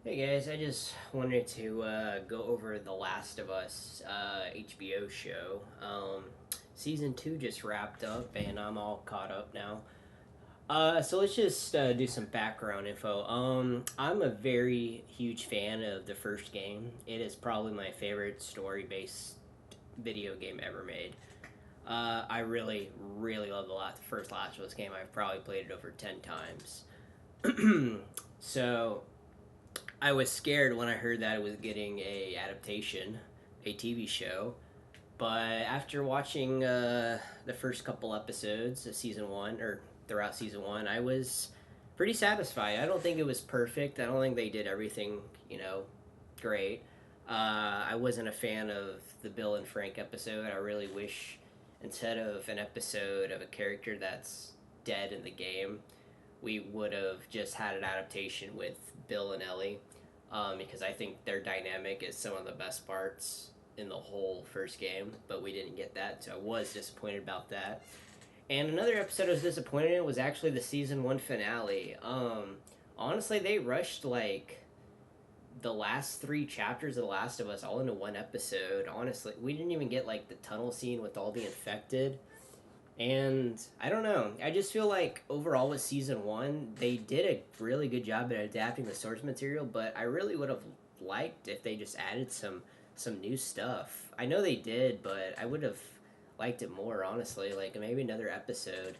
Hey guys, I just wanted to go over The Last of Us HBO show. Season 2 just wrapped up and I'm all caught up now. So let's just do some background info. I'm a very huge fan of the first game. It is probably my favorite story based video game ever made. I really, really love the first Last of Us game. I've probably played it over 10 times. So I was scared when I heard that it was getting a adaptation, a TV show. But after watching the first couple episodes of season one, or throughout season one, I was pretty satisfied. I don't think it was perfect. I don't think they did everything, great. I wasn't a fan of the Bill and Frank episode. I really wish instead of an episode of a character that's dead in the game, we would have just had an adaptation with Bill and Ellie, because I think their dynamic is some of the best parts in the whole first game, but we didn't get that, so I was disappointed about that. And another episode I was disappointed in was actually the season one finale. Honestly, they rushed like the last three chapters of The Last of Us all into one episode. Honestly, we didn't even get like the tunnel scene with all the infected. And I don't know. I just feel like overall with season one, they did a really good job at adapting the source material, but I really would have liked if they just added some new stuff. I know they did, but I would have liked it more, honestly. Like maybe another episode.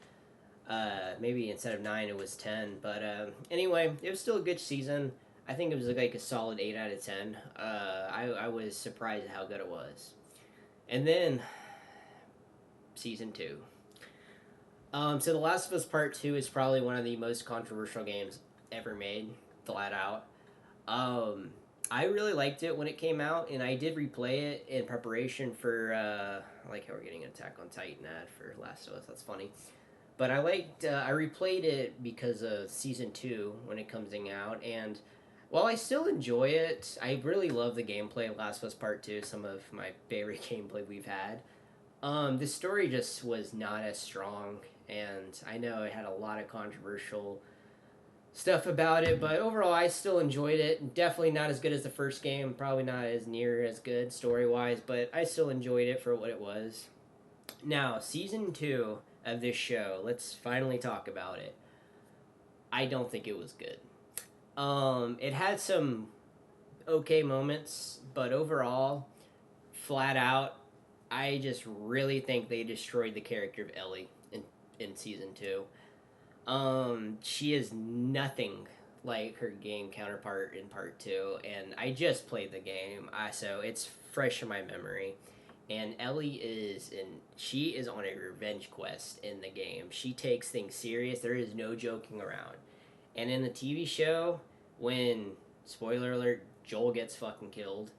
Maybe instead of 9, it was 10. But anyway, it was still a good season. I think it was like a solid 8 out of 10. I was surprised at how good it was. And then season 2. So The Last of Us Part 2 is probably one of the most controversial games ever made, flat out. Um, I really liked it when it came out, and I did replay it in preparation for, I like how we're getting an Attack on Titan ad for Last of Us, that's funny. But I replayed it because of Season 2 when it comes out, and while I still enjoy it, I really love the gameplay of Last of Us Part 2, some of my favorite gameplay we've had. The story just was not as strong, and I know it had a lot of controversial stuff about it, but overall, I still enjoyed it. Definitely not as good as the first game, probably not as near as good story wise, but I still enjoyed it for what it was. Now, season two of this show, let's finally talk about it. I don't think it was good. It had some okay moments, but overall, flat out, I just really think they destroyed the character of Ellie in season two. She is nothing like her game counterpart in part two, and I just played the game, so it's fresh in my memory. And Ellie is in. She is on a revenge quest in the game. She takes things serious. There is no joking around. And in the TV show, when spoiler alert, Joel gets fucking killed,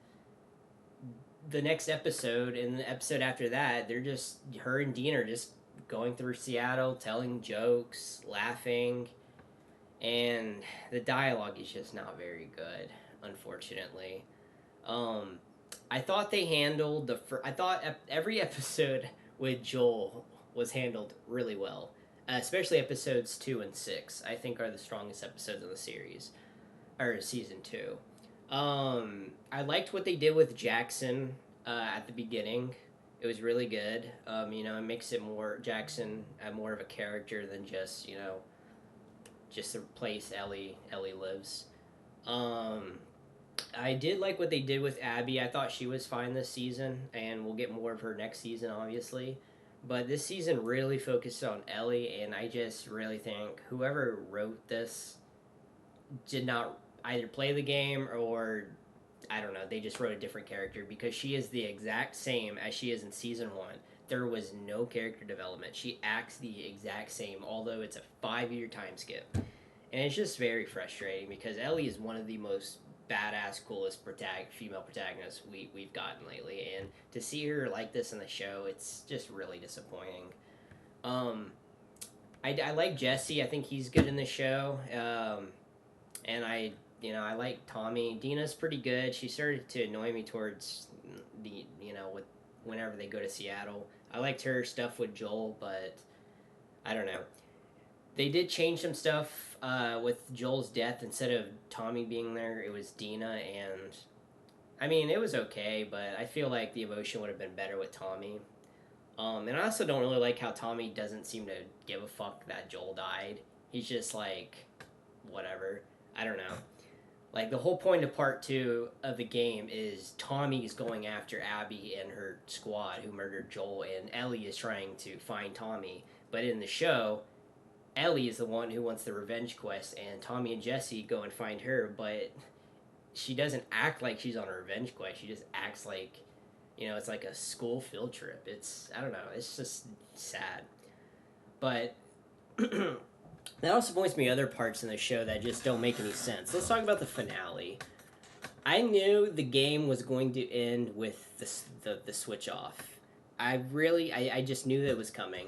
the next episode and the episode after that, they're just her and Dean are just going through Seattle, telling jokes, laughing, and the dialogue is just not very good, unfortunately. Um, I thought they handled I thought every episode with Joel was handled really well, especially episodes 2 and 6. I think are the strongest episodes in the series or season two. I liked what they did with Jackson at the beginning. It was really good. It makes it more Jackson more of a character than just the place Ellie lives. Um, I did like what they did with Abby. I thought she was fine this season, and we'll get more of her next season, obviously. But this season really focused on Ellie, and I just really think whoever wrote this did not either play the game or I don't know, they just wrote a different character because she is the exact same as she is in season one. There was no character development. She acts the exact same, although it's a 5 year time skip. And it's just very frustrating because Ellie is one of the most badass, coolest female protagonists we've gotten lately. And to see her like this in the show, it's just really disappointing. Um, I like Jesse. I think he's good in the show. And I like Tommy. Dina's pretty good. She started to annoy me towards with whenever they go to Seattle. I liked her stuff with Joel, but I don't know. They did change some stuff with Joel's death. Instead of Tommy being there, it was Dina, and I mean, it was okay, but I feel like the emotion would have been better with Tommy. And I also don't really like how Tommy doesn't seem to give a fuck that Joel died. He's just like, whatever. I don't know. Like, the whole point of part two of the game is Tommy's going after Abby and her squad who murdered Joel, and Ellie is trying to find Tommy. But in the show, Ellie is the one who wants the revenge quest, and Tommy and Jesse go and find her, but she doesn't act like she's on a revenge quest. She just acts like, it's like a school field trip. I don't know, it's just sad. But that also points me to other parts in the show that just don't make any sense. Let's talk about the finale. I knew the game was going to end with the switch off. I just knew that it was coming.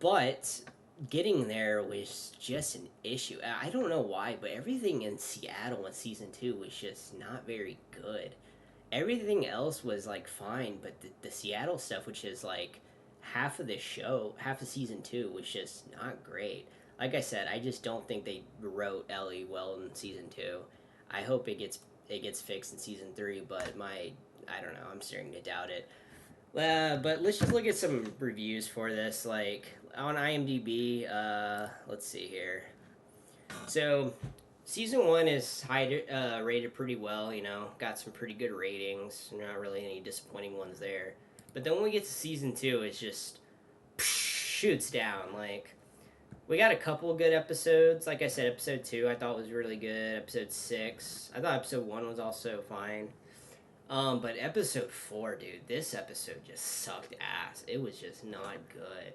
But getting there was just an issue. I don't know why, but everything in Seattle in season 2 was just not very good. Everything else was like fine, but the Seattle stuff, which is like half of the show, half of season 2, was just not great. Like I said, I just don't think they wrote Ellie well in season 2. I hope it gets fixed in season 3, but I don't know, I'm starting to doubt it. But let's just look at some reviews for this. Like on IMDb, let's see here. So, season 1 is rated pretty well. Got some pretty good ratings. Not really any disappointing ones there. But then when we get to season 2, it's just shoots down. Like, we got a couple good episodes. Like I said, episode 2 I thought was really good. Episode 6, I thought episode 1 was also fine. But episode 4, dude, this episode just sucked ass. It was just not good,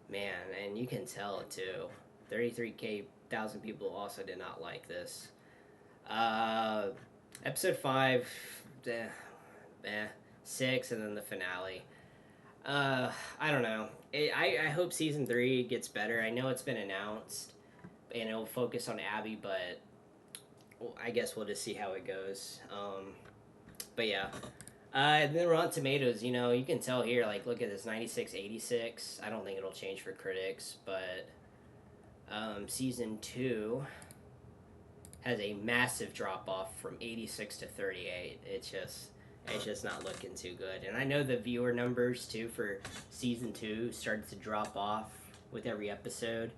man, and you can tell it too. 33,000 people also did not like this. Uh, Episode 5, eh, 6, and then the finale. I don't know. I hope season 3 gets better. I know it's been announced, and it'll focus on Abby, but I guess we'll just see how it goes. But yeah. And then Rotten Tomatoes, you can tell here, like, look at this, 96, 86. I don't think it'll change for critics, but season 2 has a massive drop off from 86 to 38. It's just not looking too good. And I know the viewer numbers too for season 2 started to drop off with every episode.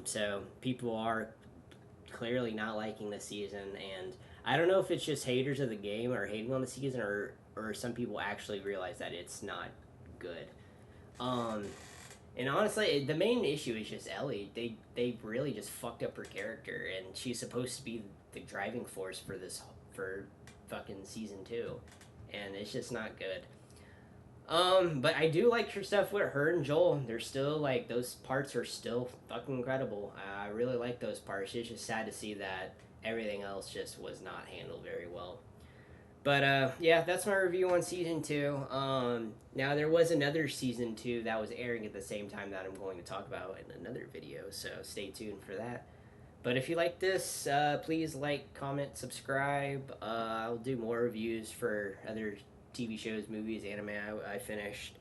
So people are clearly not liking the season, and I don't know if it's just haters of the game or hating on the season, or some people actually realize that it's not good. And honestly, the main issue is just Ellie. They really just fucked up her character, and she's supposed to be the driving force for fucking season 2, and it's just not good. But I do like her stuff with her and Joel. They're still like, those parts are still fucking incredible. I really like those parts. It's just sad to see that everything else just was not handled very well. But yeah, that's my review on season 2. Now there was another season 2 that was airing at the same time that I'm going to talk about in another video, so stay tuned for that. But if you like this, please like, comment, subscribe. I'll do more reviews for other TV shows, movies, anime I finished.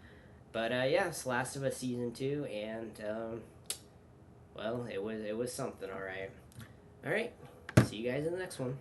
But yeah, it's Last of Us season 2, and well, it was something. All right. See you guys in the next one.